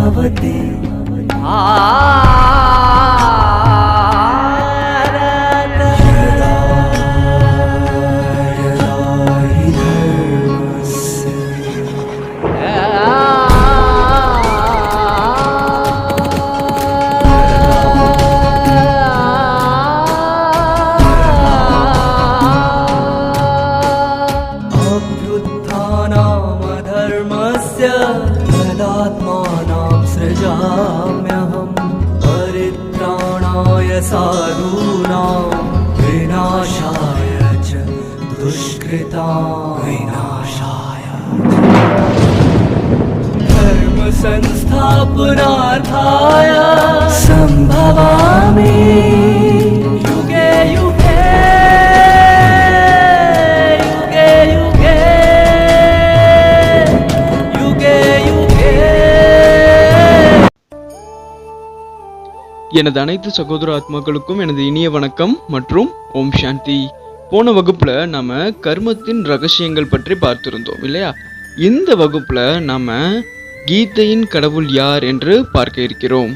भवति तदात्मानां सृजाम्यहं परित्राणाय साधूनां विनाशाय च दुष्कृतां विनाशाय धर्म संस्थापनार्थाय संभवामि युगे युगे எனது அனைத்து சகோதர ஆத்மாக்களுக்கும் எனது இனிய வணக்கம் மற்றும் ஓம் சாந்தி. போன வகுப்புல நாம கர்மத்தின் ரகசியங்கள் பற்றி பார்த்திருந்தோம் இல்லையா? இந்த வகுப்புல நாம கீதையின் கடவுள் யார் என்று பார்க்க இருக்கிறோம்.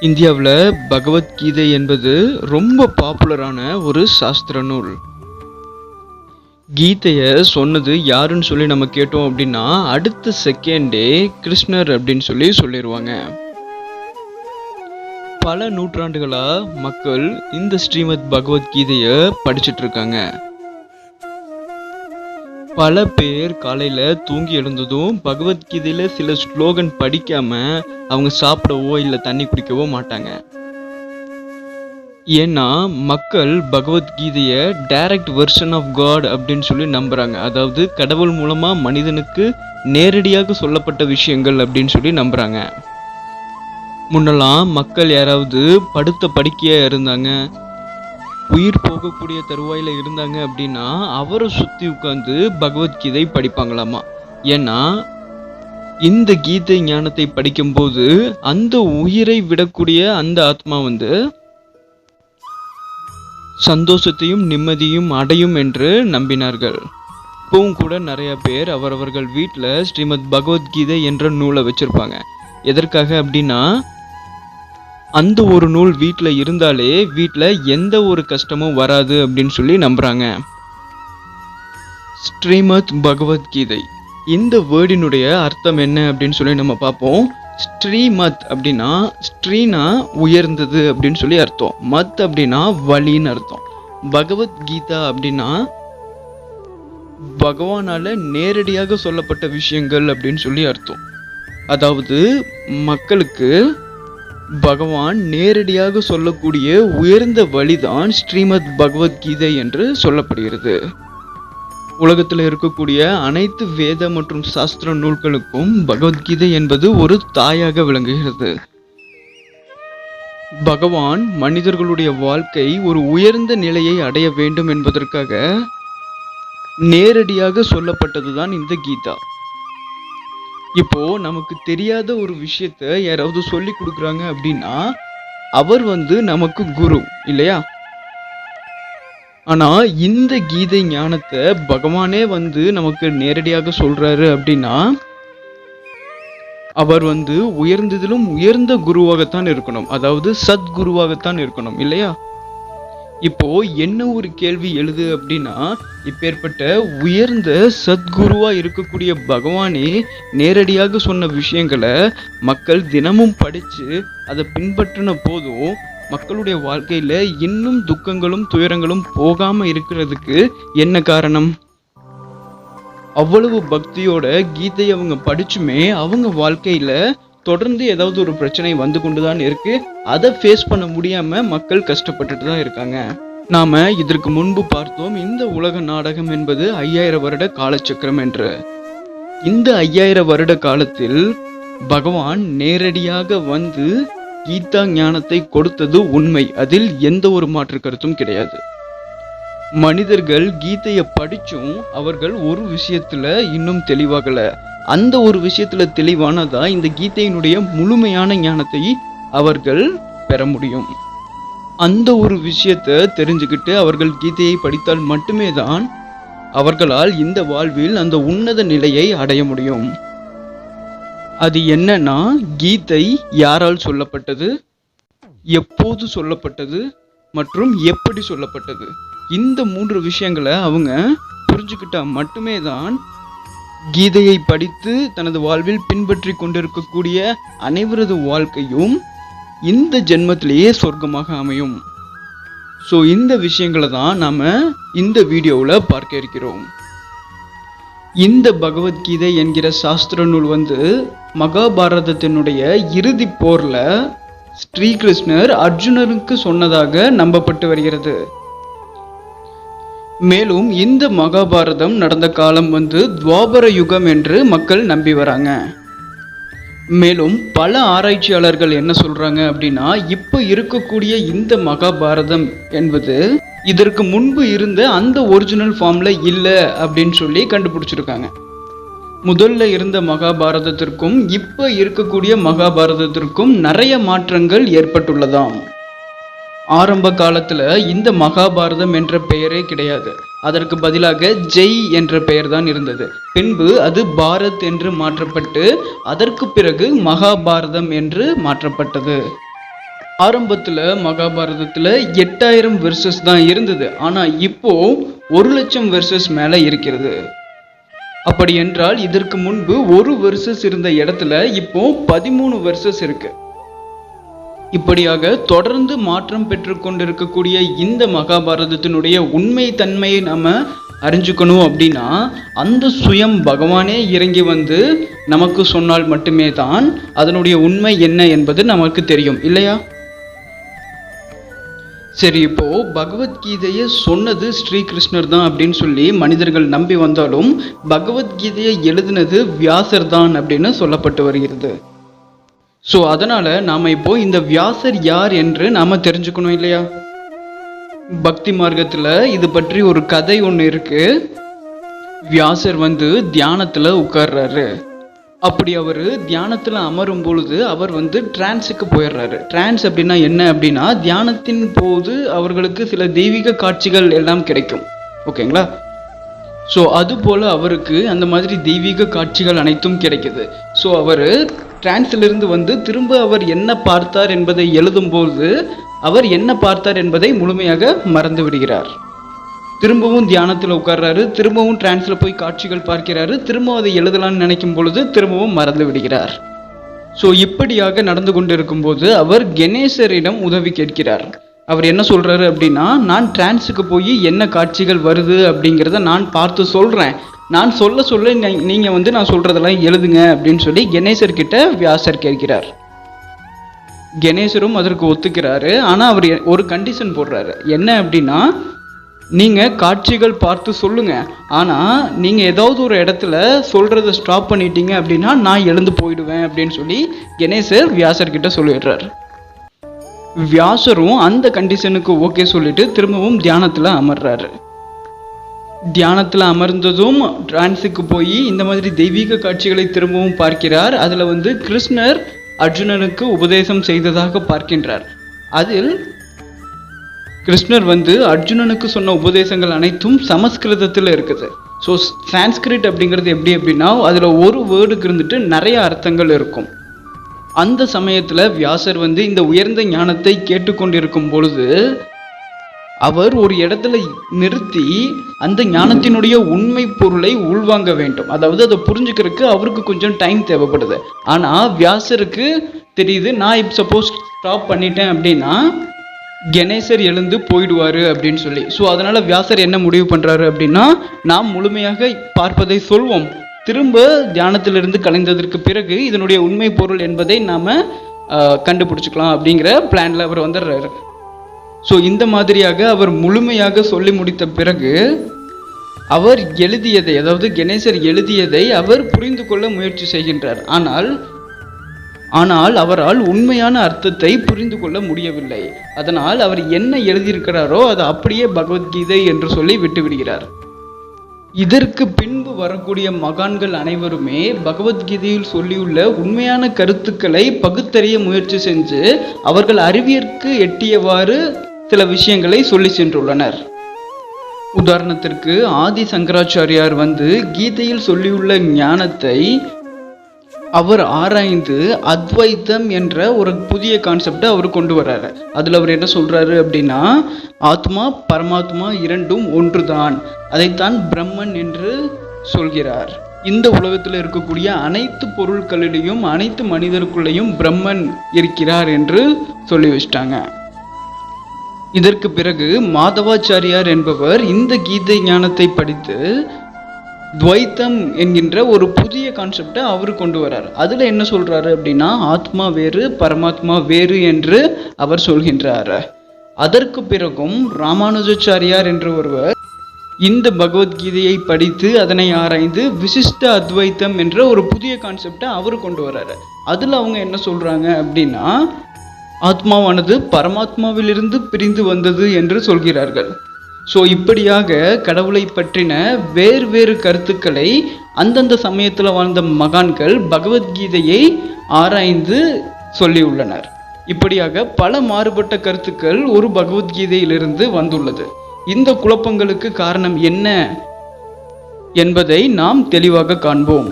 இந்தியாவில் பகவத்கீதை என்பது ரொம்ப பாப்புலரான ஒரு சாஸ்திர நூல். கீதைய சொன்னது யாருன்னு சொல்லி நம்ம கேட்டோம் அப்படின்னா அடுத்த செகண்டே கிருஷ்ணர் அப்படின்னு சொல்லிடுவாங்க. பல நூற்றாண்டுகளா மக்கள் இந்த ஸ்ரீமத் பகவத்கீதைய படிச்சுட்டு இருக்காங்க. பல பேர் காலையில தூங்கி எழுந்ததும் பகவத்கீதையில சில ஸ்லோகன் படிக்காம அவங்க சாப்பிடவோ இல்ல தண்ணி குடிக்கவோ மாட்டாங்க. ஏன்னா மக்கள் பகவத்கீதைய டைரக்ட் வெர்ஷன் ஆஃப் காட் அப்படின்னு சொல்லி நம்புறாங்க. அதாவது கடவுள் மூலமா மனிதனுக்கு நேரடியாக சொல்லப்பட்ட விஷயங்கள் அப்படின்னு சொல்லி நம்புறாங்க. முன்னெல்லாம் மக்கள் யாராவது படுத்த படுக்கையா இருந்தாங்க, உயிர் போகக்கூடிய தருவாயில இருந்தாங்க அப்படின்னா அவரை சுத்தி உட்கார்ந்து பகவத்கீதை படிப்பாங்களாமா. ஏன்னா இந்த கீதை ஞானத்தை படிக்கும்போது அந்த உயிரை விடக்கூடிய அந்த ஆத்மா சந்தோஷத்தையும் நிம்மதியும் அடையும் என்று நம்பினார்கள். இப்பவும் கூட நிறைய பேர் அவரவர்கள் வீட்டில் ஸ்ரீமத் பகவத்கீதை என்ற நூலை வச்சிருப்பாங்க. எதற்காக அப்படின்னா அந்த ஒரு நூல் வீட்டில் இருந்தாலே வீட்டில் எந்த ஒரு கஷ்டமும் வராது அப்படின்னு சொல்லி நம்புறாங்க. ஸ்ரீமத் பகவத்கீதை இந்த வேர்டினுடைய அர்த்தம் என்ன அப்படின்னு சொல்லி நம்ம பார்ப்போம். ஸ்ரீமத் அப்படின்னா ஸ்ரீனா உயர்ந்தது அப்படின்னு சொல்லி அர்த்தம், மத் அப்படின்னா வழின்னு அர்த்தம். பகவத்கீதா அப்படின்னா பகவானால நேரடியாக சொல்லப்பட்ட விஷயங்கள் அப்படின்னு சொல்லி அர்த்தம். அதாவது மக்களுக்கு பகவான் நேரடியாக சொல்லக்கூடிய உயர்ந்த வழிதான் ஸ்ரீமத் பகவத்கீதை என்று சொல்லப்படுகிறது. உலகத்தில் இருக்கக்கூடிய அனைத்து வேத மற்றும் சாஸ்திர நூல்களுக்கும் பகவத்கீதை என்பது ஒரு தாயாக விளங்குகிறது. பகவான் மனிதர்களுடைய வாழ்க்கை ஒரு உயர்ந்த நிலையை அடைய வேண்டும் என்பதற்காக நேரடியாக சொல்லப்பட்டதுதான் இந்த கீதா. இப்போ நமக்கு தெரியாத ஒரு விஷயத்த யாராவது சொல்லி கொடுக்குறாங்க அப்படின்னா அவர் நமக்கு குரு இல்லையா? ஆனா இந்த கீதை ஞானத்தை பகவானே நமக்கு நேரடியாக சொல்றாரு அப்படின்னா அவர் உயர்ந்ததிலும் உயர்ந்த குருவாகத்தான் இருக்கணும், அதாவது சத்குருவாகத்தான் இருக்கணும் இல்லையா? இப்போ என்ன ஒரு கேள்வி எழுது அப்படின்னா இப்பேற்பட்ட உயர்ந்த சத்குருவா இருக்கக்கூடிய பகவானே நேரடியாக சொன்ன விஷயங்களை மக்கள் தினமும் படிச்சு அதை பின்பற்றின போதும் மக்களுடைய வாழ்க்கையில இன்னும் துக்கங்களும் துயரங்களும் போகாம இருக்கிறதுக்கு என்ன காரணம்? அவ்வளவு பக்தியோட கீதையை அவங்க படிச்சுமே அவங்க வாழ்க்கையில தொடர்ந்து ஏதாவது ஒரு பிரச்சனை வந்து கொண்டுதான் இருக்கு. அதை ஃபேஸ் பண்ண முடியாம மக்கள் கஷ்டப்பட்டுட்டு தான் இருக்காங்க. நாம இதற்கு முன்பு பார்த்தோம், இந்த உலக நாடகம் என்பது 5000 வருட காலச்சக்கரம் என்று. இந்த 5000 வருட காலத்தில் பகவான் நேரடியாக கீதா ஞானத்தை கொடுத்தது உண்மை, அதில் எந்த ஒரு மாற்று கருத்தும் கிடையாது. மனிதர்கள் கீதையை படிச்சும் அவர்கள் ஒரு விஷயத்துல இன்னும் தெளிவாகல. அந்த ஒரு விஷயத்துல தெளிவானதா இந்த கீதையினுடைய முழுமையான ஞானத்தை அவர்கள் பெற முடியும். அந்த ஒரு விஷயத்தை தெரிஞ்சுக்கிட்டு அவர்கள் கீதையை படித்தால் மட்டுமே தான் அவர்களால் இந்த வாழ்வில் அந்த உன்னத நிலையை அடைய முடியும். அது என்னன்னா, கீதை யாரால் சொல்லப்பட்டது, எப்போது சொல்லப்பட்டது மற்றும் எப்படி சொல்லப்பட்டது, இந்த 3 விஷயங்களை அவங்க புரிஞ்சுக்கிட்டா மட்டுமே தான் கீதையை படித்து தனது வாழ்வில் பின்பற்றி கொண்டிருக்கக்கூடிய அனைவரது வாழ்க்கையும் இந்த ஜென்மத்திலேயே சொர்க்கமாக அமையும். ஸோ இந்த விஷயங்களை தான் நாம் இந்த வீடியோவில் பார்க்க இருக்கிறோம். இந்த பகவத்கீதை என்கிற சாஸ்திர நூல் மகாபாரதத்தினுடைய இறுதி போரில் ஸ்ரீகிருஷ்ணர் அர்ஜுனனுக்கு சொன்னதாக நம்பப்பட்டு வருகிறது. மேலும் இந்த மகாபாரதம் நடந்த காலம் துவாபர யுகம் என்று மக்கள் நம்பி வராங்க. மேலும் பல ஆராய்ச்சியாளர்கள் என்ன சொல்றாங்க அப்படின்னா, இப்போ இருக்கக்கூடிய இந்த மகாபாரதம் என்பது இதற்கு முன்பு இருந்த அந்த ஒரிஜினல் ஃபார்ம்ல இல்லை அப்படின்னு சொல்லி கண்டுபிடிச்சிருக்காங்க. முதல்ல இருந்த மகாபாரதத்திற்கும் இப்போ இருக்கக்கூடிய மகாபாரதத்திற்கும் நிறைய மாற்றங்கள் ஏற்பட்டுள்ளதாம். ஆரம்ப காலத்துல இந்த மகாபாரதம் என்ற பெயரே கிடையாது. அதற்கு பதிலாக ஜெய் என்ற பெயர் தான் இருந்தது. பின்பு அது பாரத் என்று மாற்றப்பட்டு அதற்கு பிறகு மகாபாரதம் என்று மாற்றப்பட்டது. ஆரம்பத்துல மகாபாரதத்துல 8000 வெர்சஸ் தான் இருந்தது. ஆனா இப்போ 1,00,000 வெர்சஸ் மேல இருக்கிறது. அப்படி என்றால் இதற்கு முன்பு ஒரு வெர்சஸ் இருந்த இடத்துல இப்போ 13 வெர்சஸ் இருக்கு. இப்படியாக தொடர்ந்து மாற்றம் பெற்று கொண்டிருக்கக்கூடிய இந்த மகாபாரதத்தினுடைய உண்மை தன்மையை நாம அறிஞ்சுக்கணும் அப்படின்னா அந்த சுயம் பகவானே இறங்கி நமக்கு சொன்னால் மட்டுமே தான் அதனுடைய உண்மை என்ன என்பது நமக்கு தெரியும், இல்லையா? சரி, இப்போ பகவத்கீதையை சொன்னது ஸ்ரீகிருஷ்ணர் தான் அப்படின்னு சொல்லி மனிதர்கள் நம்பி வந்தாலும் பகவத்கீதையை எழுதினது வியாசர் தான் அப்படின்னு சொல்லப்பட்டு வருகிறது. ஸோ அதனால நாம இப்போ இந்த வியாசர் யார் என்று நாம தெரிஞ்சுக்கணும், இல்லையா? பக்தி மார்க்கத்துல இது பற்றி ஒரு கதை ஒன்று இருக்கு. வியாசர் தியானத்துல உட்கார்றாரு. அப்படி அவர் தியானத்துல அமரும் பொழுது அவர் டிரான்ஸுக்கு போயிடுறாரு. டிரான்ஸ் அப்படின்னா என்ன அப்படின்னா, தியானத்தின் போது அவர்களுக்கு சில தெய்வீக காட்சிகள் எல்லாம் கிடைக்கும். ஓகேங்களா? ஸோ அது போல அவருக்கு அந்த மாதிரி தெய்வீக காட்சிகள் அனைத்தும் கிடைக்குது. ஸோ அவர் டிரான்ஸிலிருந்து திரும்ப அவர் என்ன பார்த்தார் என்பதை எழுதும்போது அவர் என்ன பார்த்தார் என்பதை முழுமையாக மறந்து விடுகிறார். திரும்பவும் தியானத்தில் உட்கார்றாரு, திரும்பவும் டிரான்ஸ்ல போய் காட்சிகள் பார்க்கிறாரு, திரும்ப அதை எழுதலான்னு நினைக்கும் பொழுது திரும்பவும் மறந்து விடுகிறார். ஸோ இப்படியாக நடந்து கொண்டிருக்கும் போது அவர் கணேசரிடம் உதவி கேட்கிறார். அவர் என்ன சொல்றாரு அப்படின்னா, நான் டிரான்ஸுக்கு போய் என்ன காட்சிகள் வருது அப்படிங்கிறத நான் பார்த்து சொல்றேன், நான் சொல்ல நீங்க நான் சொல்றதெல்லாம் எழுதுங்க அப்படின்னு சொல்லி கணேசர் கிட்ட வியாசர் கேட்கிறார். கணேசரும் அதற்கு ஒத்துக்கிறாரு. ஆனா அவர் ஒரு கண்டிஷன் போடுறாரு. என்ன அப்படின்னா, நீங்க காட்சிகள் பார்த்து சொல்லுங்க, ஆனா நீங்க ஏதாவது ஒரு இடத்துல சொல்றதை ஸ்டாப் பண்ணிட்டீங்க அப்படின்னா நான் எழுந்து போயிடுவேன் அப்படின்னு சொல்லி கணேசர் வியாசர் கிட்ட சொல்லிடுறாரு. வியாசரும் அந்த கண்டிஷனுக்கு ஓகே சொல்லிட்டு திரும்பவும் தியானத்துல அமர்றாரு. தியானத்துல அமர்ந்ததும் டிரான்ஸுக்கு போய் இந்த மாதிரி தெய்வீக காட்சிகளை திரும்பவும் பார்க்கிறார். அதுல கிருஷ்ணர் அர்ஜுனனுக்கு உபதேசம் செய்ததாக பார்க்கின்றார். அதில் கிருஷ்ணர் அர்ஜுனனுக்கு சொன்ன உபதேசங்கள் அனைத்தும் சமஸ்கிருதத்தில் இருக்குது. ஸோ சான்ஸ்கிரிட் அப்படிங்கிறது எப்படி அப்படின்னா, அதில் ஒரு வேர்டுக்கு நிறைய அர்த்தங்கள் இருக்கும். அந்த சமயத்தில் வியாசர் இந்த உயர்ந்த ஞானத்தை கேட்டுக்கொண்டிருக்கும் பொழுது அவர் ஒரு இடத்துல நிறுத்தி அந்த ஞானத்தினுடைய உண்மை பொருளை உள்வாங்க வேண்டும். அதாவது அதை புரிஞ்சுக்கிறதுக்கு அவருக்கு கொஞ்சம் டைம் தேவைப்படுது. ஆனால் வியாசருக்கு தெரியுது, நான் இப்போ சப்போஸ் ஸ்டாப் பண்ணிட்டேன் அப்படின்னா கணேசர் எழுந்து போயிடுவார் அப்படின்னு சொல்லி. ஸோ அதனால் வியாசர் என்ன முடிவு பண்ணுறாரு அப்படின்னா, நாம் முழுமையாக பார்ப்பதை சொல்வோம், திரும்ப தியானத்திலிருந்து கலைந்ததற்கு பிறகு இதனுடைய உண்மை பொருள் என்பதை நாம் கண்டுபிடிச்சிக்கலாம் அப்படிங்கிற பிளானில் அவர் வந்துடுறாரு. ஸோ இந்த மாதிரியாக அவர் முழுமையாக சொல்லி முடித்த பிறகு அவர் எழுதியதை, அதாவது கணேசர் எழுதியதை அவர் புரிந்து கொள்ள முயற்சி செய்கின்றார். ஆனால் அவரால் உண்மையான அர்த்தத்தை புரிந்து கொள்ள முடியவில்லை. அதனால் அவர் என்ன எழுதியிருக்கிறாரோ அதை அப்படியே பகவத்கீதை என்று சொல்லி விட்டு விடுகிறார். இதற்கு பின்பு வரக்கூடிய மகான்கள் அனைவருமே பகவத்கீதையில் சொல்லியுள்ள உண்மையான கருத்துக்களை பகுத்தறிய முயற்சி செஞ்சு அவர்கள் அறிவியற்கு எட்டியவாறு சில விஷயங்களை சொல்லி சென்றுள்ளனர். உதாரணத்திற்கு ஆதி சங்கராச்சாரியார் கீதையில் சொல்லியுள்ள ஞானத்தை அவர் ஆராய்ந்து அத்வைத்தம் என்ற ஒரு புதிய கான்செப்டை அவர் கொண்டு வர்றாரு. அதில் அவர் என்ன சொல்றாரு அப்படின்னா, ஆத்மா பரமாத்மா இரண்டும் ஒன்றுதான், அதைத்தான் பிரம்மன் என்று சொல்கிறார். இந்த உலகத்தில் இருக்கக்கூடிய அனைத்து பொருட்களிலையும் அனைத்து மனிதருக்குள்ளேயும் பிரம்மன் இருக்கிறார் என்று சொல்லி வச்சிட்டாங்க. இதற்கு பிறகு மாதவாச்சாரியார் என்பவர் இந்த கீதை ஞானத்தை படித்து துவைத்தம் என்கின்ற ஒரு புதிய கான்செப்டை அவர் கொண்டு வர்றார். அதுல என்ன சொல்றாரு அப்படின்னா, ஆத்மா வேறு பரமாத்மா வேறு என்று அவர் சொல்கின்றார். அதற்கு பிறகும் ராமானுஜாச்சாரியார் என்ற ஒருவர் இந்த பகவத்கீதையை படித்து அதனை ஆராய்ந்து விசிஷ்ட அத்வைத்தம் என்ற ஒரு புதிய கான்செப்டை அவர் கொண்டு வர்றாரு. அதுல அவங்க என்ன சொல்றாங்க அப்படின்னா, ஆத்மாவானது பரமாத்மாவிலிருந்து பிரிந்து வந்தது என்று சொல்கிறார்கள். ஸோ இப்படியாக கடவுளை பற்றின வேறு கருத்துக்களை அந்தந்த சமயத்தில் வாழ்ந்த மகான்கள் பகவத்கீதையை ஆராய்ந்து சொல்லியுள்ளனர். இப்படியாக பல மாறுபட்ட கருத்துக்கள் ஒரு பகவத்கீதையிலிருந்து வந்துள்ளது. இந்த குழப்பங்களுக்கு காரணம் என்ன என்பதை நாம் தெளிவாக காண்போம்.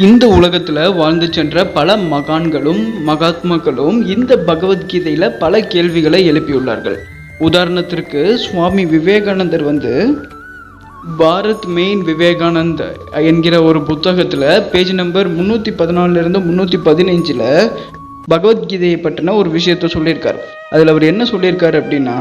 இந்த உலகத்துல வாழ்ந்து சென்ற பல மகான்களும் மகாத்மாக்களும் இந்த பகவத்கீதையில பல கேள்விகளை எழுப்பியுள்ளார்கள். உதாரணத்திற்கு சுவாமி விவேகானந்தர் பாரத் மெயின் விவேகானந்த் என்கிற ஒரு புத்தகத்துல பேஜ் நம்பர் 314 315 பகவத்கீதையை பற்றின ஒரு விஷயத்த சொல்லியிருக்கார். அதுல அவர் என்ன சொல்லியிருக்காரு அப்படின்னா,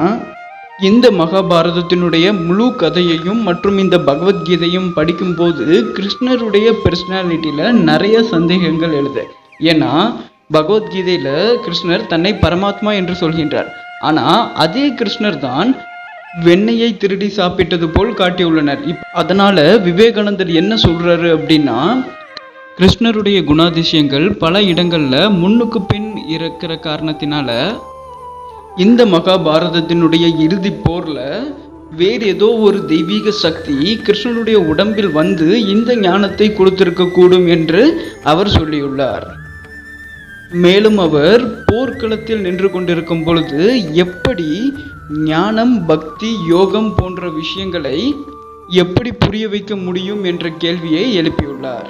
இந்த மகாபாரதத்தினுடைய முழு கதையையும் மற்றும் இந்த பகவத்கீதையும் படிக்கும்போது கிருஷ்ணருடைய பர்சனாலிட்டியில நிறைய சந்தேகங்கள் எழுது. ஏன்னா பகவத்கீதையில கிருஷ்ணர் தன்னை பரமாத்மா என்று சொல்கின்றார். ஆனா அதே கிருஷ்ணர் தான் வெண்ணெயை திருடி சாப்பிட்டது போல் காட்டியுள்ளனர். அதனால விவேகானந்தர் என்ன சொல்றாரு அப்படின்னா, கிருஷ்ணருடைய குணாதிசயங்கள் பல இடங்கள்ல முன்னுக்கு பின் இருக்கிற காரணத்தினால இந்த மகாபாரதத்தினுடைய இறுதி போர்ல வேறு ஏதோ ஒரு தெய்வீக சக்தி கிருஷ்ணனுடைய உடம்பில் வந்து இந்த ஞானத்தை கொடுத்திருக்க கூடும் என்று அவர் சொல்லியுள்ளார். மேலும் அவர் போர்க்களத்தில் நின்று கொண்டிருக்கும் பொழுது எப்படி ஞானம் பக்தி யோகம் போன்ற விஷயங்களை எப்படி புரிய வைக்க முடியும் என்ற கேள்வியை எழுப்பியுள்ளார்.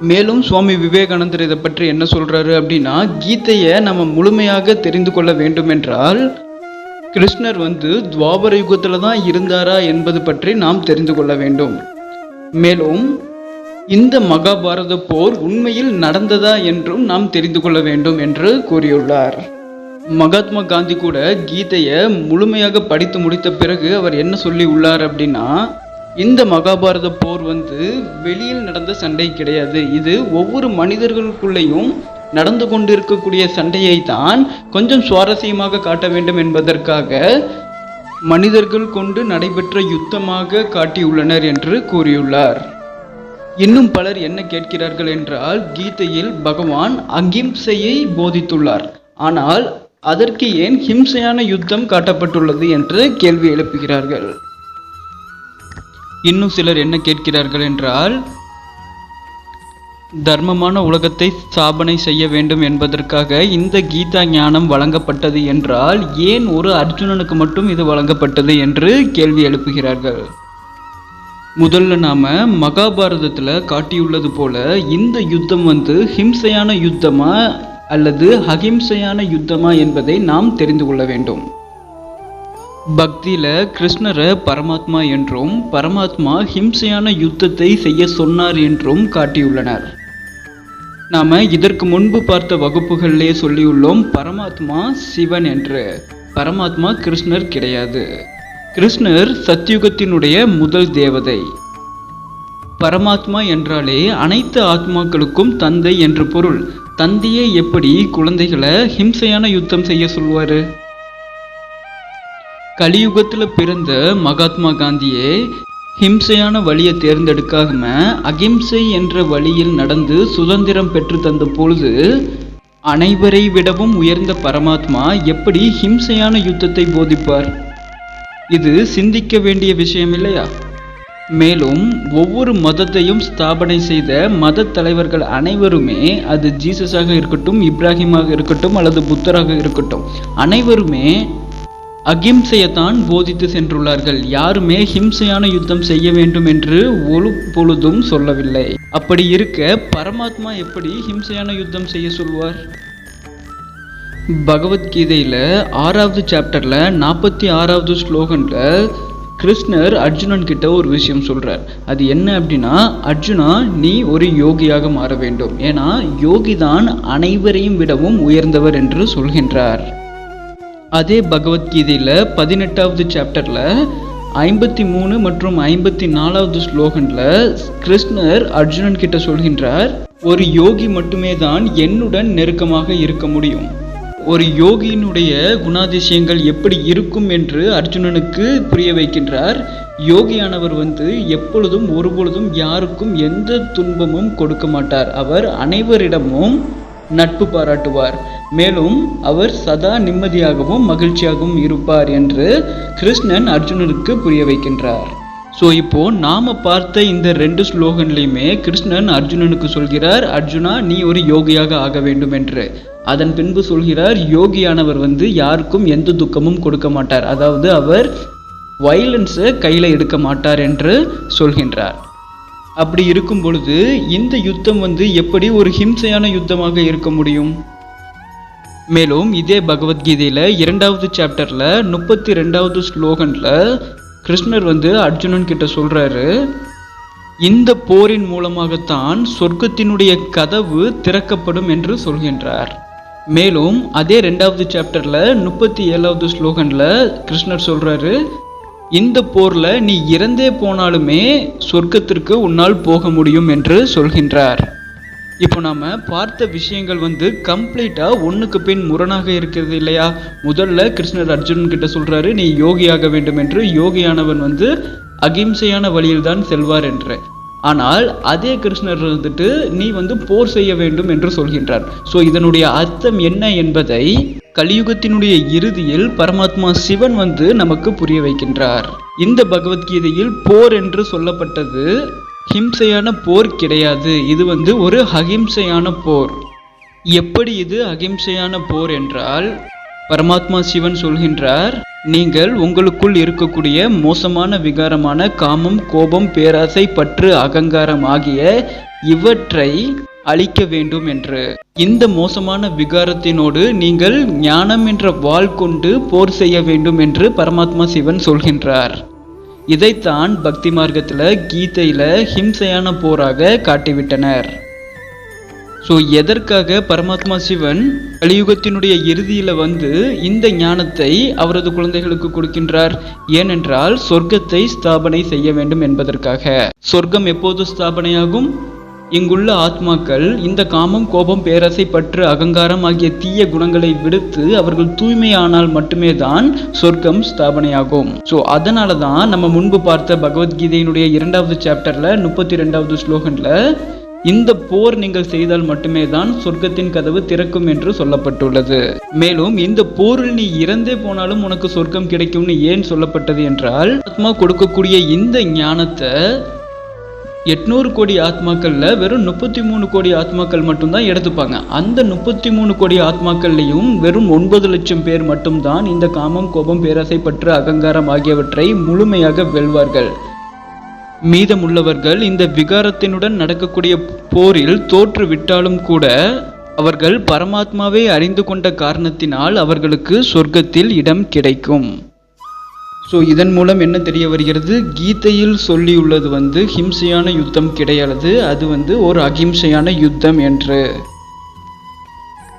மேலும் சுவாமி விவேகானந்தர் இதை பற்றி என்ன சொல்றாரு அப்படின்னா, கீதையை நம்ம முழுமையாக தெரிந்து கொள்ள வேண்டும் என்றால் கிருஷ்ணர் துவாபர யுகத்துல தான் இருந்தாரா என்பது பற்றி நாம் தெரிந்து கொள்ள வேண்டும். மேலும் இந்த மகாபாரத போர் உண்மையில் நடந்ததா என்றும் நாம் தெரிந்து கொள்ள வேண்டும் என்று கூறியுள்ளார். மகாத்மா காந்தி கூட கீதையை முழுமையாக படித்து முடித்த பிறகு அவர் என்ன சொல்லி உள்ளார் அப்படின்னா, இந்த மகாபாரத போர் வெளியில் நடந்த சண்டை கிடையாது, இது ஒவ்வொரு மனிதர்களுக்குள்ளேயும் நடந்து கொண்டிருக்கக்கூடிய சண்டையை தான் கொஞ்சம் சுவாரஸ்யமாக காட்ட வேண்டும் என்பதற்காக மனிதர்கள் கொண்டு நடைபெற்ற யுத்தமாக காட்டியுள்ளனர் என்று கூறியுள்ளார். இன்னும் பலர் என்ன கேட்கிறார்கள் என்றால், கீதையில் பகவான் அகிம்சையை போதித்துள்ளார், ஆனால் அதற்கு ஏன் ஹிம்சையான யுத்தம் காட்டப்பட்டுள்ளது என்று கேள்வி எழுப்புகிறார்கள். இன்னும் சிலர் என்ன கேட்கிறார்கள் என்றால், தர்மமான உலகத்தை ஸ்தாபனை செய்ய வேண்டும் என்பதற்காக இந்த கீதா ஞானம் வழங்கப்பட்டது என்றால் ஏன் ஒரு அர்ஜுனனுக்கு மட்டும் இது வழங்கப்பட்டது என்று கேள்வி எழுப்புகிறார்கள். முதல்ல நாம மகாபாரதத்துல காட்டியுள்ளது போல இந்த யுத்தம் ஹிம்சையான யுத்தமா அல்லது அகிம்சையான யுத்தமா என்பதை நாம் தெரிந்து கொள்ள வேண்டும். பக்தியில கிருஷ்ணரை பரமாத்மா என்றும் பரமாத்மா ஹிம்சையான யுத்தத்தை செய்ய சொன்னார் என்றும் காட்டியுள்ளனர். நாம இதற்கு முன்பு பார்த்த வகுப்புகளிலே சொல்லியுள்ளோம், பரமாத்மா சிவன் என்று. பரமாத்மா கிருஷ்ணர் கிடையாது. கிருஷ்ணர் சத்யுகத்தினுடைய முதல் தேவதை. பரமாத்மா என்றாலே அனைத்து ஆத்மாக்களுக்கும் தந்தை என்று பொருள். தந்தையே எப்படி குழந்தைகளை ஹிம்சையான யுத்தம் செய்ய சொல்வாரு? கலியுகத்துல பிறந்த மகாத்மா காந்தியே ஹிம்சையான வழியை தேர்ந்தெடுக்காம அகிம்சை என்ற வழியில் நடந்து சுதந்திரம் பெற்று தந்த பொழுது அனைவரை விடவும் உயர்ந்த பரமாத்மா எப்படி ஹிம்சையான யுத்தத்தை போதிப்பார்? இது சிந்திக்க வேண்டிய விஷயம் இல்லையா? மேலும் ஒவ்வொரு மதத்தையும் ஸ்தாபனை செய்த மத தலைவர்கள் அனைவருமே, அது ஜீசஸாக இருக்கட்டும், இப்ராஹிமாக இருக்கட்டும் அல்லது புத்தராக இருக்கட்டும், அனைவருமே அகிம்சையைத்தான் போதித்து சென்றுள்ளார்கள். யாருமே ஹிம்சையான யுத்தம் செய்ய வேண்டும் என்று ஒரு பொழுதும் சொல்லவில்லை. அப்படி இருக்க பரமாத்மா எப்படி ஹிம்சையான யுத்தம் செய்ய சொல்வார்? பகவத்கீதையில 6வது சாப்டர்ல 46வது ஸ்லோகன்ல கிருஷ்ணர் அர்ஜுனன் கிட்ட ஒரு விஷயம் சொல்றார். அது என்ன அப்படின்னா, அர்ஜுனா, நீ ஒரு யோகியாக மாற வேண்டும். ஏன்னா யோகிதான் அனைவரையும் விடவும் உயர்ந்தவர் என்று சொல்கின்றார். அதே பகவத்கீதையில 18வது சாப்டர்ல 53 மற்றும் 54வது ஸ்லோகன்ல கிருஷ்ணர் அர்ஜுனன் கிட்ட சொல்கின்றார், ஒரு யோகி மட்டுமே தான் என்னுடன் நெருக்கமாக இருக்க முடியும். ஒரு யோகியினுடைய குணாதிசயங்கள் எப்படி இருக்கும் என்று அர்ஜுனனுக்கு புரிய வைக்கின்றார். யோகியானவர் எப்பொழுதும் ஒருபொழுதும் யாருக்கும் எந்த துன்பமும் கொடுக்க மாட்டார். அவர் அனைவரிடமும் நட்பு பாராட்டுவார். மேலும் அவர் சதா நிம்மதியாகவும் மகிழ்ச்சியாகவும் இருப்பார் என்று கிருஷ்ணன் அர்ஜுனனுக்கு புரிய வைக்கின்றார். ஸோ இப்போ நாம பார்த்த இந்த 2 ஸ்லோகன்லையுமே கிருஷ்ணன் அர்ஜுனனுக்கு சொல்கிறார், அர்ஜுனா, நீ ஒரு யோகியாக ஆக வேண்டும் என்று. அதன் பின்பு சொல்கிறார், யோகியானவர் யாருக்கும் எந்த துக்கமும் கொடுக்க மாட்டார். அதாவது அவர் வயலன்ஸை கையில் எடுக்க மாட்டார் என்று சொல்கின்றார். அப்படி இருக்கும் பொழுது இந்த யுத்தம் எப்படி ஒரு ஹிம்சையான யுத்தமாக இருக்க முடியும்? மேலும் இதே பகவத்கீதையில 2வது சாப்டர்ல 32வது ஸ்லோகன்ல கிருஷ்ணர் அர்ஜுனன் கிட்ட சொல்றாரு, இந்த போரின் மூலமாகத்தான் சொர்க்கத்தினுடைய கதவு திறக்கப்படும் என்று சொல்கின்றார். மேலும் அதே 2வது சாப்டர்ல 37வது ஸ்லோகன்ல கிருஷ்ணர் சொல்றாரு, இந்த போர்ல நீ இறந்தே போனாலுமே சொர்க்கத்திற்கு உன்னால் போக முடியும் என்று சொல்கின்றார். இப்போ நாம பார்த்த விஷயங்கள் கம்ப்ளீட்டா ஒண்ணுக்கு பின் முரணாக இருக்கிறது இல்லையா? முதல்ல கிருஷ்ணர் அர்ஜுனன் கிட்ட சொல்றாரு, நீ யோகியாக வேண்டும் என்று. யோகியானவன் அகிம்சையான வழியில் தான் செல்வார் என்று. ஆனால் அதே கிருஷ்ணர் நீ போர் செய்ய வேண்டும் என்று சொல்கின்றார். ஸோ இதனுடைய அர்த்தம் என்ன என்பதை கலியுகத்தினுடைய இறுதியில் பரமாத்மா சிவன் நமக்கு புரிய வைக்கின்றார். இந்த பகவத்கீதையில் போர் என்று சொல்லப்பட்டது ஹிம்சையான போர் கிடையாது. இது ஒரு அகிம்சையான போர். எப்படி இது அகிம்சையான போர் என்றால், பரமாத்மா சிவன் சொல்கின்றார், நீங்கள் உங்களுக்குள் இருக்கக்கூடிய மோசமான விகாரமான காமம், கோபம், பேராசை, பற்று, அகங்காரம் ஆகிய இவற்றை அழிக்க வேண்டும் என்று. இந்த மோசமான விகாரத்தினோடு நீங்கள் ஞானம் என்ற வாள் கொண்டு போர் செய்ய வேண்டும் என்று பரமாத்மா சிவன் சொல்கின்றார். இதைத்தான் பக்தி மார்க்கத்துல கீதையில ஹிம்சையான போராக காட்டிவிட்டனர். ஸோ எதற்காக பரமாத்மா சிவன் கலியுகத்தினுடைய இறுதியில இந்த ஞானத்தை அவரது குழந்தைகளுக்கு கொடுக்கின்றார்? ஏனென்றால் சொர்க்கத்தை ஸ்தாபனை செய்ய வேண்டும் என்பதற்காக. சொர்க்கம் எப்போது ஸ்தாபனையாகும்? இங்குள்ள ஆத்மாக்கள் இந்த காமம், கோபம், பேராசை, பற்று, அகங்காரம் ஆகிய தீய குணங்களை விடுத்து அவர்கள் தூய்மையானால் மட்டுமே தான் சொர்க்கம் ஸ்தாபனையாகும். ஸோ அதனால தான் நம்ம முன்பு பார்த்த பகவத்கீதையினுடைய 2வது சாப்டர்ல 32வது ஸ்லோகன்ல இந்த போர் நீங்கள் செய்தால் மட்டுமே தான் சொர்க்கத்தின் கதவு திறக்கும் என்று சொல்லப்பட்டுள்ளது. மேலும் இந்த போரில் நீ இறந்தே போனாலும் உனக்கு சொர்க்கம் கிடைக்கும்னு ஏன் சொல்லப்பட்டது என்றால், ஆத்மா கொடுக்கக்கூடிய இந்த ஞானத்தை 800 கோடி ஆத்மாக்கள்ல வெறும் 33 கோடி ஆத்மாக்கள் மட்டும்தான் எடுத்துப்பாங்க. அந்த 33 கோடி ஆத்மாக்கள்லையும் வெறும் 9 லட்சம் பேர் மட்டும்தான் இந்த காமம், கோபம், பேராசை, பற்று, அகங்காரம் ஆகியவற்றை முழுமையாக வெல்வார்கள். மீதமுள்ளவர்கள் இந்த விகாரத்தினுடன் நடக்கக்கூடிய போரில் தோற்று விட்டாலும் கூட அவர்கள் பரமாத்மாவை அறிந்து கொண்ட காரணத்தினால் அவர்களுக்கு சொர்க்கத்தில் இடம் கிடைக்கும். ஸோ இதன் மூலம் என்ன தெரிய வருகிறது? கீதையில் சொல்லியுள்ளது ஹிம்சையான யுத்தம் கிடையாது, அது ஒரு அகிம்சையான யுத்தம் என்று.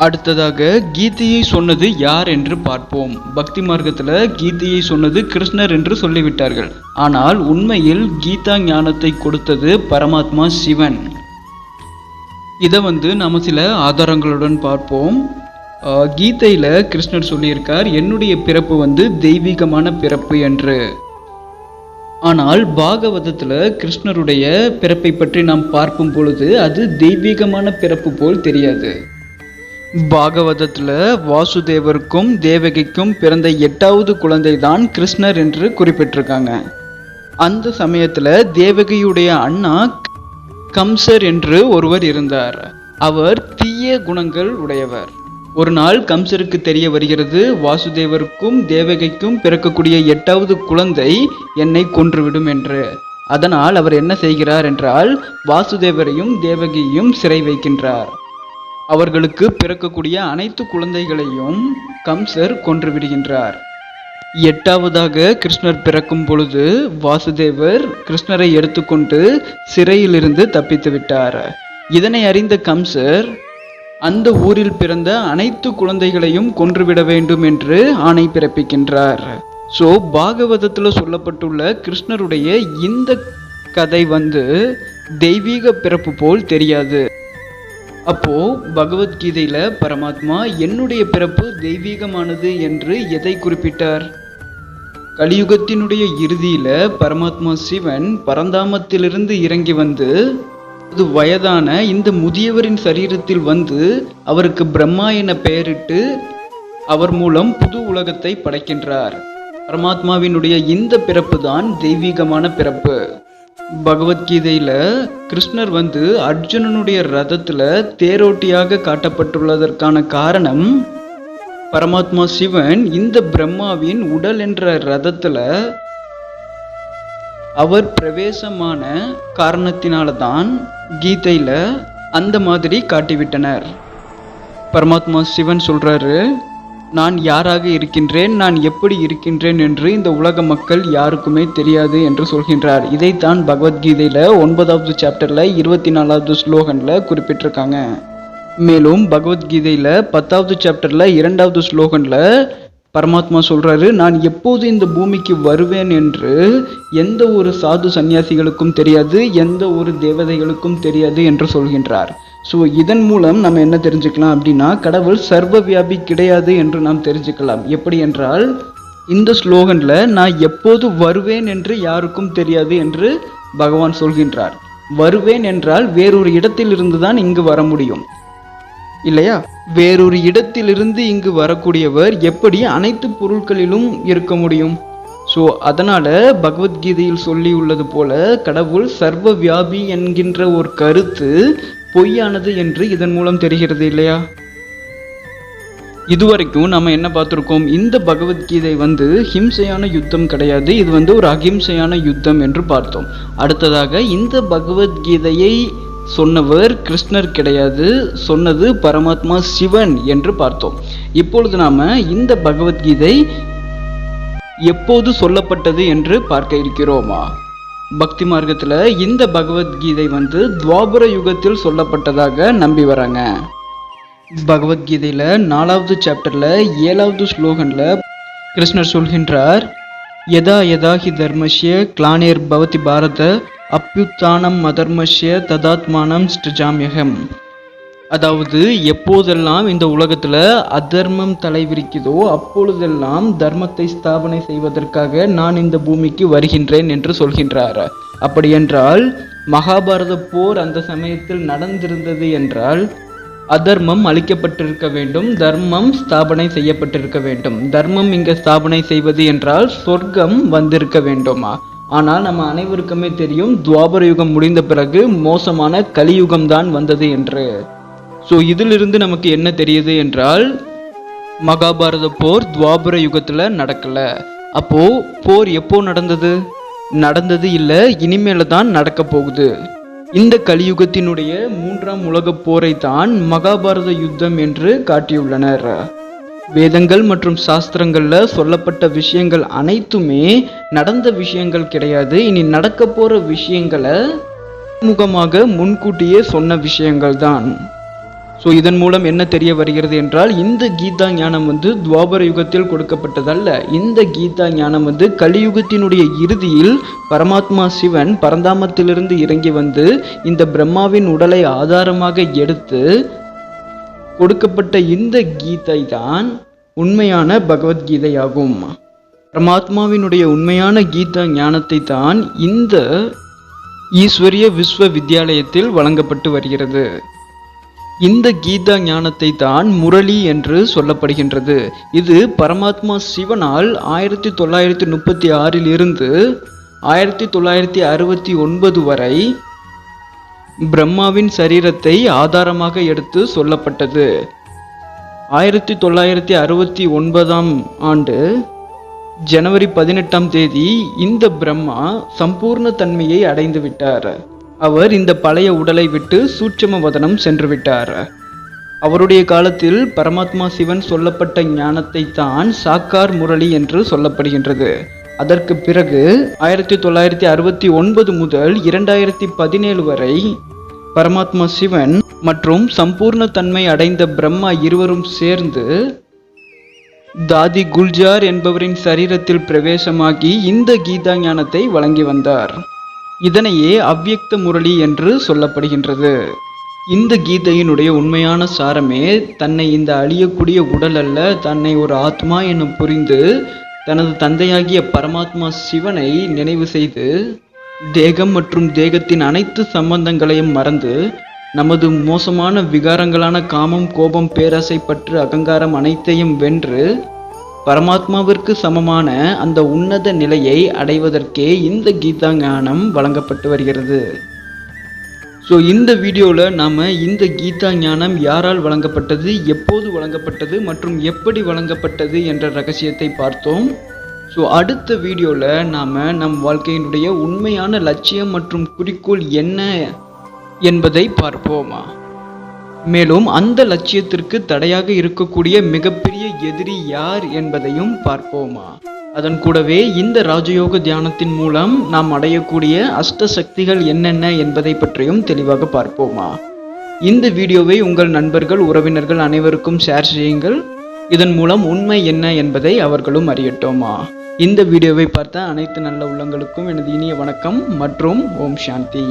அடுத்ததாக கீதையை சொன்னது யார் என்று பார்ப்போம். பக்தி மார்க்கத்தில் கீதையை சொன்னது கிருஷ்ணர் என்று சொல்லிவிட்டார்கள். ஆனால் உண்மையில் கீதா ஞானத்தை கொடுத்தது பரமாத்மா சிவன். இதை நாம சில ஆதாரங்களுடன் பார்ப்போம். கீதையில கிருஷ்ணர் சொல்லியிருக்கார், என்னுடைய பிறப்பு தெய்வீகமான பிறப்பு என்று. ஆனால் பாகவதத்துல கிருஷ்ணருடைய பிறப்பை பற்றி நாம் பார்க்கும் பொழுது அது தெய்வீகமான பிறப்பு போல் தெரியாது. பாகவதத்துல வாசுதேவருக்கும் தேவகிக்கும் பிறந்த 8வது குழந்தை தான் கிருஷ்ணர் என்று குறிப்பிட்டிருக்காங்க. அந்த சமயத்துல தேவகியுடைய அண்ணா கம்சர் என்று ஒருவர் இருந்தார். அவர் தீய குணங்கள் உடையவர். ஒரு நாள் கம்சருக்கு தெரிய வருகிறது, வாசுதேவருக்கும் தேவகிக்கும் பிறக்கக்கூடிய 8வது குழந்தை என்னை கொன்றுவிடும் என்று. அதனால் அவர் என்ன செய்கிறார் என்றால் வாசுதேவரையும் தேவகியையும் சிறை வைக்கின்றார். அவர்களுக்கு பிறக்கக்கூடிய அனைத்து குழந்தைகளையும் கம்சர் கொன்று விடுகின்றார். 8வதாக கிருஷ்ணர் பிறக்கும் பொழுது வாசுதேவர் கிருஷ்ணரை எடுத்துக்கொண்டு சிறையிலிருந்து தப்பித்து விட்டார். இதனை அறிந்த கம்சர் அந்த ஊரில் பிறந்த அனைத்து குழந்தைகளையும் கொன்றுவிட வேண்டும் என்று ஆணை பிறப்பிக்கின்றார். ஸோ பாகவதத்துல சொல்லப்பட்டுள்ள கிருஷ்ணருடைய இந்த கதை தெய்வீக பிறப்பு போல் தெரியாது. அப்போ பகவத்கீதையில பரமாத்மா என்னுடைய பிறப்பு தெய்வீகமானது என்று எதை குறிப்பிட்டார்? கலியுகத்தினுடைய இறுதியில பரமாத்மா சிவன் பரந்தாமத்திலிருந்து இறங்கி அது வயதான இந்த முதியவரின் சரீரத்தில் அவருக்கு பிரம்மா என பெயரிட்டு அவர் மூலம் புது உலகத்தை படைக்கின்றார். பரமாத்மாவினுடைய இந்த பிறப்பு தான் தெய்வீகமான பிறப்பு. பகவத்கீதையில கிருஷ்ணர் அர்ஜுனனுடைய ரதத்துல தேரோட்டியாக காட்டப்பட்டுள்ளதற்கான காரணம், பரமாத்மா சிவன் இந்த பிரம்மாவின் உடல் என்ற ரதத்துல அவர் பிரவேசமான காரணத்தினால்தான் கீதையில அந்த மாதிரி காட்டிவிட்டனர். பரமாத்மா சிவன் சொல்றாரு, நான் யாராக இருக்கின்றேன், நான் எப்படி இருக்கின்றேன் என்று இந்த உலக மக்கள் யாருக்குமே தெரியாது என்று சொல்கின்றார். இதைத்தான் பகவத்கீதையில 9வது சாப்டர்ல 24வது ஸ்லோகன்ல குறிப்பிட்டிருக்காங்க. மேலும் பகவத்கீதையில 10வது சாப்டர்ல 2வது ஸ்லோகன்ல பரமாத்மா சொல்றாரு, நான் எப்போது இந்த பூமிக்கு வருவேன் என்று எந்த ஒரு சாது சன்னியாசிகளுக்கும் தெரியாது, எந்த ஒரு தேவதைகளுக்கும் தெரியாது என்று சொல்கின்றார். ஸோ இதன் மூலம் நம்ம என்ன தெரிஞ்சுக்கலாம் அப்படின்னா, கடவுள் சர்வ வியாபி கிடையாது என்று நாம் தெரிஞ்சுக்கலாம். எப்படி என்றால், இந்த ஸ்லோகன்ல நான் எப்போது வருவேன் என்று யாருக்கும் தெரியாது என்று பகவான் சொல்கின்றார். வருவேன் என்றால் வேறொரு இடத்திலிருந்து தான் இங்கு வர முடியும் இல்லையா? வேறொரு இடத்திலிருந்து இங்கு வரக்கூடியவர் எப்படி அனைத்து பொருட்களிலும் இருக்க முடியும்? ஸோ அதனால பகவத்கீதையில் சொல்லி உள்ளது போல கடவுள் சர்வ வியாபி என்கின்ற ஒரு கருத்து பொய்யானது என்று இதன் மூலம் தெரிகிறது இல்லையா? இதுவரைக்கும் நம்ம என்ன பார்த்திருக்கோம்? இந்த பகவத்கீதை ஹிம்சையான யுத்தம் கிடையாது, இது ஒரு அகிம்சையான யுத்தம் என்று பார்த்தோம். அடுத்ததாக இந்த பகவத்கீதையை சொன்னவர் கிருஷ்ணர் கிடையாது, சொன்னது பரமாத்மா சிவன் என்று பார்த்தோம். இப்பொழுது நாம இந்த பகவத்கீதை எப்போது சொல்லப்பட்டது என்று பார்க்க இருக்கிறோமா? பக்தி மார்க்கத்துல இந்த பகவத்கீதை துவாபர யுகத்தில் சொல்லப்பட்டதாக நம்பி வராங்க. பகவத்கீதையில 4வது சாப்டர்ல 7வது ஸ்லோகன்ல கிருஷ்ணர் சொல்கின்றார், யதா யதா ஹி தர்மஸ்ய கிளானேர் பவதி பாரத அப்யுத்தானம் அதர்மஸ்ய ததாத்மானம் ஸ்ருஜாம்யகம். அதாவது எப்போதெல்லாம் இந்த உலகத்துல அதர்மம் தலைவிரிக்குதோ அப்பொழுதெல்லாம் தர்மத்தை ஸ்தாபனை செய்வதற்காக நான் இந்த பூமிக்கு வருகின்றேன் என்று சொல்கின்றார். அப்படி என்றால் மகாபாரத போர் அந்த சமயத்தில் நடந்திருந்தது என்றால் அதர்மம் அழிக்கப்பட்டிருக்க வேண்டும், தர்மம் ஸ்தாபனை செய்யப்பட்டிருக்க வேண்டும். தர்மம் இங்க ஸ்தாபனை செய்வது என்றால் சொர்க்கம் வந்திருக்க வேண்டுமா? ஆனால் நம்ம அனைவருக்குமே தெரியும், துவாபர யுகம் முடிந்த பிறகு மோசமான கலியுகம் தான் வந்தது என்று. ஸோ இதிலிருந்து நமக்கு என்ன தெரியுது என்றால், மகாபாரத போர் துவாபர யுகத்துல நடக்கல. அப்போ போர் எப்போ நடந்தது இல்லை, இனிமேல தான் நடக்க போகுது. இந்த கலியுகத்தினுடைய 3ஆம் உலக போரை தான் மகாபாரத யுத்தம் என்று காட்டியுள்ளனர். வேதங்கள் மற்றும் சாஸ்திரங்கள்ல சொல்லப்பட்ட விஷயங்கள் அனைத்துமே நடந்த விஷயங்கள் கிடையாது, இனி நடக்க போற விஷயங்களை முகமாக முன்கூட்டியே சொன்ன விஷயங்கள் தான். ஸோ இதன் மூலம் என்ன தெரிய வருகிறது என்றால், இந்த கீதா ஞானம் துவாபர யுகத்தில் கொடுக்கப்பட்டதல்ல. இந்த கீதா ஞானம் கலியுகத்தினுடைய இறுதியில் பரமாத்மா சிவன் பரந்தாமத்திலிருந்து இறங்கி இந்த பிரம்மாவின் உடலை ஆதாரமாக எடுத்து கொடுக்கப்பட்ட இந்த கீதை தான் உண்மையான பகவத்கீதையாகும். பரமாத்மாவினுடைய உண்மையான கீதா ஞானத்தை தான் இந்த ஈஸ்வரிய விஸ்வ வித்யாலயத்தில் வழங்கப்பட்டு வருகிறது. இந்த கீதா ஞானத்தை தான் முரளி என்று சொல்லப்படுகின்றது. இது பரமாத்மா சிவனால் 1936 இருந்து 1969 வரை பிரம்மாவின் சரீரத்தை ஆதாரமாக எடுத்து சொல்லப்பட்டது. 1969ஆம் ஆண்டு ஜனவரி 18ஆம் தேதி இந்த பிரம்மா சம்பூர்ண தன்மையை அடைந்து விட்டார். அவர் இந்த பழைய உடலை விட்டு சூட்சும வதனம் சென்று விட்டார். அவருடைய காலத்தில் பரமாத்மா சிவன் சொல்லப்பட்ட ஞானத்தை தான் சாக்கார் முரளி என்று சொல்லப்படுகின்றது. அதற்கு பிறகு 1969 முதல் 2017 வரை பரமாத்மா சிவன் மற்றும் சம்பூர்ண தன்மை அடைந்த பிரம்மா இருவரும் சேர்ந்து தாதி குல்ஜார் என்பவரின் சரீரத்தில் பிரவேசமாகி இந்த கீதா ஞானத்தை வழங்கி வந்தார். இதனையே அவ்யக்த முரளி என்று சொல்லப்படுகின்றது. இந்த கீதையினுடைய உண்மையான சாரமே தன்னை இந்த அழியக்கூடிய உடல் அல்ல, தன்னை ஒரு ஆத்மா என புரிந்து தனது தந்தையாகிய பரமாத்மா சிவனை நினைவு செய்து தேகம் மற்றும் தேகத்தின் அனைத்து சம்பந்தங்களையும் மறந்து நமது மோசமான விகாரங்களான காமம், கோபம், பேராசை, பற்று, அகங்காரம் அனைத்தையும் வென்று பரமாத்மாவிற்கு சமமான அந்த உன்னத நிலையை அடைவதற்கே இந்த கீதா ஞானம் வழங்கப்பட்டு வருகிறது. ஸோ இந்த வீடியோவில் நாம் இந்த கீதா ஞானம் யாரால் வழங்கப்பட்டது, எப்போது வழங்கப்பட்டது மற்றும் எப்படி வழங்கப்பட்டது என்ற ரகசியத்தை பார்த்தோம். ஸோ அடுத்த வீடியோவில் நாம் நம் வாழ்க்கையினுடைய உண்மையான லட்சியம் மற்றும் குறிக்கோள் என்ன என்பதை பார்ப்போமா. மேலும் அந்த லட்சியத்திற்கு தடையாக இருக்கக்கூடிய மிகப்பெரிய எதிரி யார் என்பதையும் பார்ப்போமா. அதன் கூடவே இந்த ராஜயோக தியானத்தின் மூலம் நாம் அடையக்கூடிய அஷ்ட சக்திகள் என்னென்ன என்பதை பற்றியும் தெளிவாக பார்ப்போமா. இந்த வீடியோவை உங்கள் நண்பர்கள், உறவினர்கள் அனைவருக்கும் ஷேர் செய்யுங்கள். இதன் மூலம் உண்மை என்ன என்பதை அவர்களும் அறியட்டோமா. இந்த வீடியோவை பார்த்த அனைத்து நல்ல உள்ளங்களுக்கும் எனது இனிய வணக்கம் மற்றும் ஓம் சாந்தி.